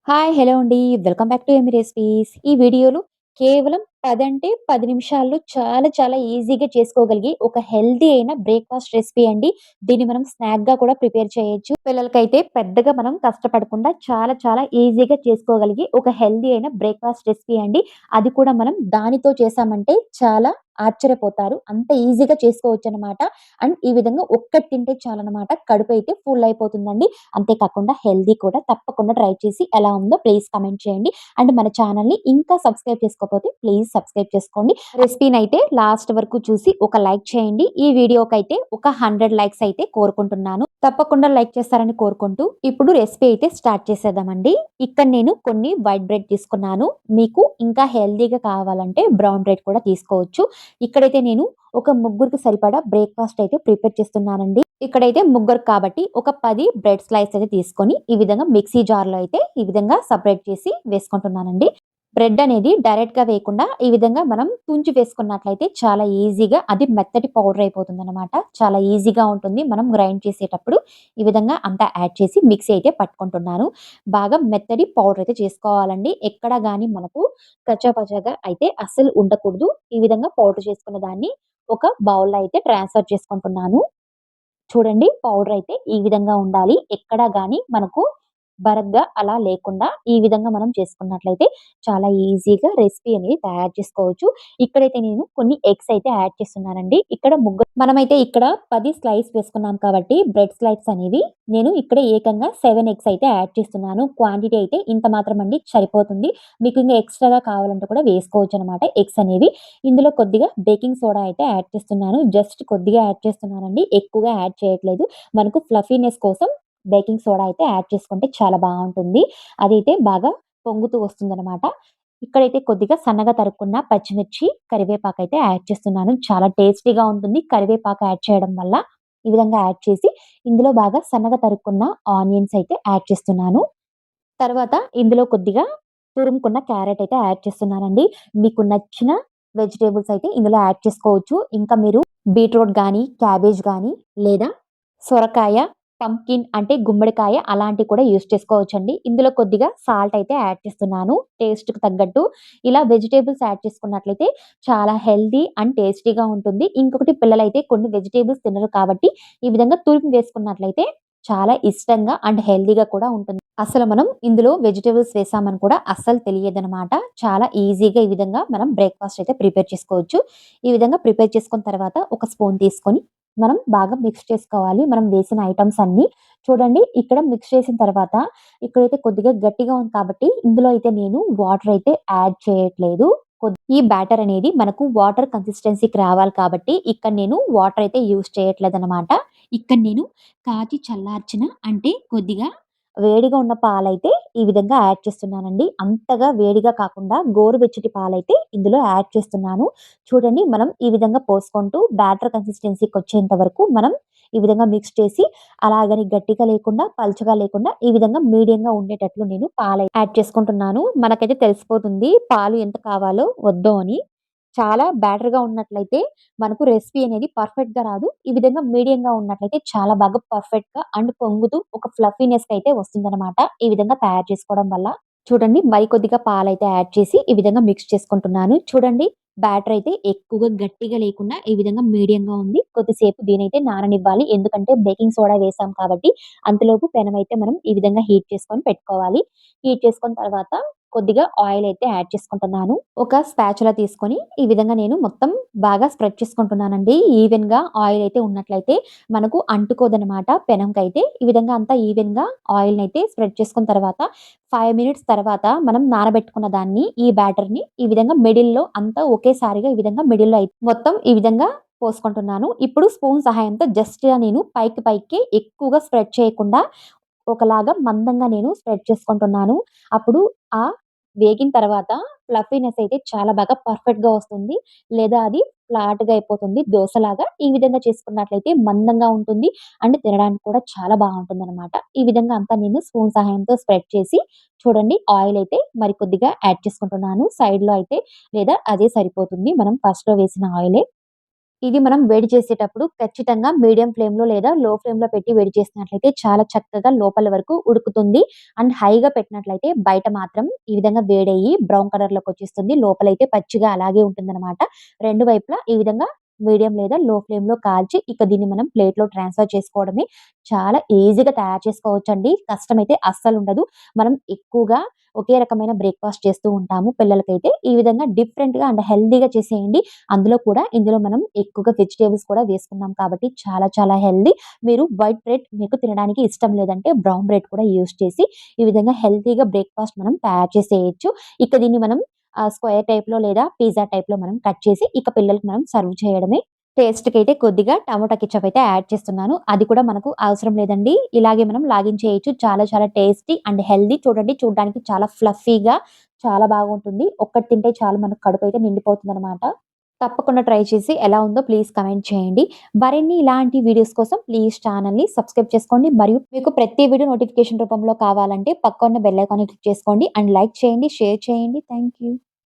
Hi! Hello అండి. Welcome back to Emi recipes. ఈ వీడియోలో కేవలం 10 అంటే 10 నిమిషాల్లో చాలా చాలా ఈజీగా చేసుకోగలిగే ఒక హెల్తీ అయిన బ్రేక్‌ఫాస్ట్ రెసిపీ అండి. దీన్ని మనం స్నాక్‌గా కూడా ప్రిపేర్ చేయొచ్చు. పిల్లలకైతే పెద్దగా మనం కష్టపడకుండా చాలా చాలా ఈజీగా చేసుకోగలిగే ఒక హెల్తీ అయిన బ్రేక్‌ఫాస్ట్ రెసిపీ అండి. అది కూడా మనం దానితో చేశామంటే చాలా ఆశ్చర్యపోతారు. అంత ఈజీగా చేసుకోవచ్చనమాట. అండ్ ఈ విధంగా ఒక్కటి తింటే చాలనమాట. కడుపైతే ఫుల్ అయిపోతుందండి. అంతే కాకుండా హెల్తీ కూడా. తప్పకుండా ట్రై చేసి ఎలా ఉందో ప్లీజ్ కామెంట్ చేయండి. అండ్ మన ఛానల్‌ని ఇంకా సబ్స్క్రైబ్ చేసుకోకపోతే ప్లీజ్ సబ్స్క్రైబ్ చేసుకోండి. రెసిపీనైతే లాస్ట్ వరకు చూసి ఒక లైక్ చేయండి. ఈ వీడియోకైతే ఒక 100 లైక్స్ అయితే కోరుకుంటున్నాను. తప్పకుండా లైక్ చేస్తారని కోరుకుంటూ ఇప్పుడు రెసిపీ అయితే స్టార్ట్ చేసేద్దామండి. ఇక్కడ నేను కొన్ని వైట్ బ్రెడ్ తీసుకున్నాను. మీకు ఇంకా హెల్తీగా కావాలంటే బ్రౌన్ బ్రెడ్ కూడా తీసుకోవచ్చు. ఇక్కడైతే నేను ఒక ముగ్గురికి సరిపడా బ్రేక్‌ఫాస్ట్ అయితే ప్రిపేర్ చేస్తున్నానండి. ఇక్కడైతే ముగ్గురికి కాబట్టి ఒక 10 బ్రెడ్ స్లైస్ అయితే తీసుకొని, ఈ విధంగా మిక్సీ జార్‌లో అయితే ఈ విధంగా సెపరేట్ చేసి వేసుకుంటున్నానండి. బ్రెడ్ అనేది డైరెక్ట్‌గా వేయకుండా ఈ విధంగా మనం తుంచి వేసుకున్నట్లయితే చాలా ఈజీగా అది మెత్తటి పౌడర్ అయిపోతుందనమాట. చాలా ఈజీగా ఉంటుంది. మనం గ్రైండ్ చేసేటప్పుడు ఈ విధంగా అంతా యాడ్ చేసి మిక్సీ అయితే పట్టుకుంటున్నాను. బాగా మెత్తటి పౌడర్ అయితే చేసుకోవాలండి. ఎక్కడ గాని మనకు కచ్చాపచ్చాగా అయితే అస్సలు ఉండకూడదు. ఈ విధంగా పౌడర్ చేసుకున్న దాన్ని ఒక బౌల్‌లో అయితే ట్రాన్స్‌ఫర్ చేసుకుంటున్నాను. చూడండి పౌడర్ అయితే ఈ విధంగా ఉండాలి. ఎక్కడా గాని మనకు బరగ్గా అలా లేకుండా ఈ విధంగా మనం చేసుకున్నట్లయితే చాలా ఈజీగా రెసిపీ అనేది తయారు చేసుకోవచ్చు. ఇక్కడైతే నేను కొన్ని ఎగ్స్ అయితే యాడ్ చేస్తున్నానండి. ఇక్కడ మనమైతే ఇక్కడ 10 స్లైస్ వేసుకున్నాం కాబట్టి బ్రెడ్ స్లైస్ అనేవి నేను ఇక్కడ ఏకంగా 7 ఎగ్స్ అయితే యాడ్ చేస్తున్నాను. క్వాంటిటీ అయితే ఇంత మాత్రం అండి సరిపోతుంది. మీకు ఇంకా ఎక్స్‌ట్రాగా కావాలంటే కూడా వేసుకోవచ్చనమాట ఎగ్స్ అనేవి. ఇందులో కొద్దిగా బేకింగ్ సోడా అయితే యాడ్ చేస్తున్నాను. జస్ట్ కొద్దిగా యాడ్ చేస్తున్నానండి. ఎక్కువగా యాడ్ చేయట్లేదు. మనకు ఫ్లఫీనెస్ కోసం బేకింగ్ సోడా అయితే యాడ్ చేసుకుంటే చాలా బావుంటుంది. అదైతే బాగా పొంగుతూ వస్తుందనమాట. ఇక్కడైతే కొద్దిగా సన్నగా తరుక్కున్న పచ్చిమిర్చి, కరివేపాకైతే యాడ్ చేస్తున్నాను. చాలా టేస్టీగా ఉంటుంది. కరివేపాకు యాడ్ చేయడం వల్ల. ఈ విధంగా యాడ్ చేసి ఇందులో బాగా సన్నగా తరుక్కున్న ఆనియన్స్ అయితే యాడ్ చేస్తున్నాను. తర్వాత ఇందులో కొద్దిగా తురుముకున్న క్యారట్ అయితే యాడ్ చేస్తున్నానండి. మీకు నచ్చిన వెజిటబుల్స్ అయితే ఇందులో యాడ్ చేసుకోవచ్చు. ఇంకా మీరు బీట్రూట్ గానీ, క్యాబేజ్ గానీ లేదా సొరకాయ, పంప్కిన్ అంటే గుమ్మడికాయ అలాంటివి కూడా యూజ్ చేసుకోవచ్చండి. ఇందులో కొద్దిగా సాల్ట్ అయితే యాడ్ చేస్తున్నాను. టేస్ట్‌కి తగ్గట్టు. ఇలా వెజిటబుల్స్ యాడ్ చేసుకున్నట్లయితే చాలా హెల్తీ అండ్ టేస్టీగా ఉంటుంది. ఇంకొకటి పిల్లలైతే కొన్ని వెజిటబుల్స్ తినరు కాబట్టి ఈ విధంగా తురిమి వేసుకున్నట్లయితే చాలా ఇష్టంగా అండ్ హెల్తీగా కూడా ఉంటుంది. అసలు మనం ఇందులో వెజిటబుల్స్ వేసామని కూడా అస్సలు తెలియదనమాట. చాలా ఈజీగా ఈ విధంగా మనం బ్రేక్‌ఫాస్ట్ అయితే ప్రిపేర్ చేసుకోవచ్చు. ఈ విధంగా ప్రిపేర్ చేసుకున్న తర్వాత ఒక స్పూన్ తీసుకొని మనం బాగా మిక్స్ చేసుకోవాలి. మనం వేసిన ఐటెమ్స్ అన్నీ. చూడండి ఇక్కడ మిక్స్ చేసిన తర్వాత ఇక్కడైతే కొద్దిగా గట్టిగా ఉంది కాబట్టి ఇందులో అయితే నేను వాటర్ అయితే యాడ్ చేయట్లేదు. ఈ బ్యాటర్ అనేది మనకు వాటర్ కన్సిస్టెన్సీకి రావాలి కాబట్టి ఇక్కడ నేను వాటర్ అయితే యూజ్ చేయట్లేదనమాట. ఇక్కడ నేను కాచి చల్లార్చిన అంటే కొద్దిగా వేడిగా ఉన్న పాలైతే ఈ విధంగా యాడ్ చేస్తున్నానండి. అంతగా వేడిగా కాకుండా గోరువెచ్చటి పాలైతే ఇందులో యాడ్ చేస్తున్నాను. చూడండి మనం ఈ విధంగా పోసుకుంటూ బ్యాటర్ కన్సిస్టెన్సీకొచ్చేంత వరకు మనం ఈ విధంగా మిక్స్ చేసి అలాగని గట్టిగా లేకుండా, పల్చగా లేకుండా ఈ విధంగా మీడియంగా ఉండేటట్లు నేను యాడ్ చేసుకుంటున్నాను. మనకైతే తెలిసిపోతుంది పాలు ఎంత కావాలో, వద్దో అని. చాలా బ్యాటర్‌గా ఉన్నట్లయితే మనకు రెసిపీ అనేది పర్ఫెక్ట్‌గా రాదు. ఈ విధంగా మీడియంగా ఉన్నట్లయితే చాలా బాగా పర్ఫెక్ట్‌గా అండ్ పొంగుతూ ఒక ఫ్లఫీనెస్‌గా అయితే వస్తుందనమాట. ఈ విధంగా తయారు చేసుకోవడం వల్ల. చూడండి మరి కొద్దిగా పాలైతే యాడ్ చేసి ఈ విధంగా మిక్స్ చేసుకుంటున్నాను. చూడండి బ్యాటర్ అయితే ఎక్కువగా గట్టిగా లేకుండా ఈ విధంగా మీడియంగా ఉంది. కొద్దిసేపు దీనైతే నాననివ్వాలి. ఎందుకంటే బేకింగ్ సోడా వేసాం కాబట్టి అంతలోపు పెనమైతే మనం ఈ విధంగా హీట్ చేసుకొని పెట్టుకోవాలి. హీట్ చేసుకున్న తర్వాత కొద్దిగా ఆయిల్ అయితే యాడ్ చేసుకుంటున్నాను. ఒక స్పాచులా తీసుకొని ఈ విధంగా నేను మొత్తం బాగా స్ప్రెడ్ చేసుకుంటున్నానండి. ఈవెన్‌గా ఆయిల్ అయితే ఉన్నట్లయితే మనకు అంటుకోదనమాట పెనంకైతే. ఈ విధంగా అంతా ఈవెన్‌గా ఆయిల్‌నైతే స్ప్రెడ్ చేసుకున్న తర్వాత 5 మినిట్స్ తర్వాత మనం నానబెట్టుకున్న దాన్ని ఈ బ్యాటర్‌ని ఈ విధంగా మిడిల్‌లో అంతా ఒకేసారిగా ఈ విధంగా మిడిల్‌లో మొత్తం ఈ విధంగా పోసుకుంటున్నాను. ఇప్పుడు స్పూన్ సహాయంతో జస్ట్‌గా నేను పైకి పైకి ఎక్కువగా స్ప్రెడ్ చేయకుండా ఒకలాగా మందంగా నేను స్ప్రెడ్ చేసుకుంటున్నాను. అప్పుడు ఆ వేగిన తర్వాత ఫ్లఫీనెస్ అయితే చాలా బాగా పర్ఫెక్ట్‌గా వస్తుంది. లేదా అది ఫ్లాట్‌గా అయిపోతుంది దోసలాగా. ఈ విధంగా చేసుకున్నట్లయితే మందంగా ఉంటుంది. అండ్ తినడానికి కూడా చాలా బావుంటుందనమాట. ఈ విధంగా అంతా నేను స్పూన్ సహాయంతో స్ప్రెడ్ చేసి చూడండి ఆయిల్ అయితే మరి కొద్దిగా యాడ్ చేసుకుంటున్నాను. సైడ్‌లో అయితే లేదా అదే సరిపోతుంది. మనం ఫస్ట్‌లో వేసిన ఆయిలే. ఇది మనం వేడి చేసేటప్పుడు ఖచ్చితంగా మీడియం ఫ్లేమ్‌లో లేదా లో ఫ్లేమ్‌లో పెట్టి వేడి చేసినట్లయితే చాలా చక్కగా లోపల వరకు ఉడుకుతుంది. అండ్ హైగా పెట్టినట్లయితే బయట మాత్రం ఈ విధంగా వేడయ్యి బ్రౌన్ కలర్‌లోకొచ్చేస్తుంది. లోపలైతే పచ్చిగా అలాగే ఉంటుందనమాట. 2 వైపులా ఈ విధంగా మీడియం లేదా లో ఫ్లేమ్‌లో కాల్చి ఇక దీన్ని మనం ప్లేట్‌లో ట్రాన్స్‌ఫర్ చేసుకోవడమే. చాలా ఈజీగా తయారు చేసుకోవచ్చండి. కష్టమైతే అస్సలుండదు. మనం ఎక్కువగా ఒకే రకమైన బ్రేక్‌ఫాస్ట్ చేస్తూ ఉంటాము పిల్లలకైతే. ఈ విధంగా డిఫరెంట్‌గా అండ్ హెల్తీగా చేసేయండి. ఇందులో మనం ఎక్కువగా వెజిటబుల్స్ కూడా వేసుకున్నాం కాబట్టి చాలా చాలా హెల్తీ. మీరు వైట్ బ్రెడ్ మీకు తినడానికి ఇష్టం లేదంటే బ్రౌన్ బ్రెడ్ కూడా యూజ్ చేసి ఈ విధంగా హెల్తీగా బ్రేక్‌ఫాస్ట్ మనం తయారు చేసేయొచ్చు. ఇక దీన్ని మనం స్క్వేర్ టైప్‌లో లేదా పిజ్జా టైప్‌లో మనం కట్ చేసి ఇక పిల్లలకి మనం సర్వ్ చేయడమే. టేస్ట్‌కైతే కొద్దిగా టమాటా కెచప్ అయితే యాడ్ చేస్తున్నాను. అది కూడా మనకు అవసరం లేదండి. ఇలాగే మనం లాగించేయొచ్చు. చాలా చాలా టేస్టీ అండ్ హెల్తీ. చూడండి చూడ్డానికి చాలా ఫ్లఫీగా చాలా బాగుంటుంది. ఒక్కటి తింటే చాలు మనకు కడుపైతే నిండిపోతుందనమాట. తప్పకుండా ట్రై చేసి ఎలా ఉందో ప్లీజ్ కామెంట్ చేయండి. మరిన్ని ఇలాంటి వీడియోస్ కోసం ప్లీజ్ ఛానెల్‌ని సబ్స్క్రైబ్ చేసుకోండి. మరియు మీకు ప్రతి వీడియో నోటిఫికేషన్ రూపంలో కావాలంటే పక్కన బెల్ ఐకాన్‌ని క్లిక్ చేసుకోండి. అండ్ లైక్ చేయండి, షేర్ చేయండి. Thank you.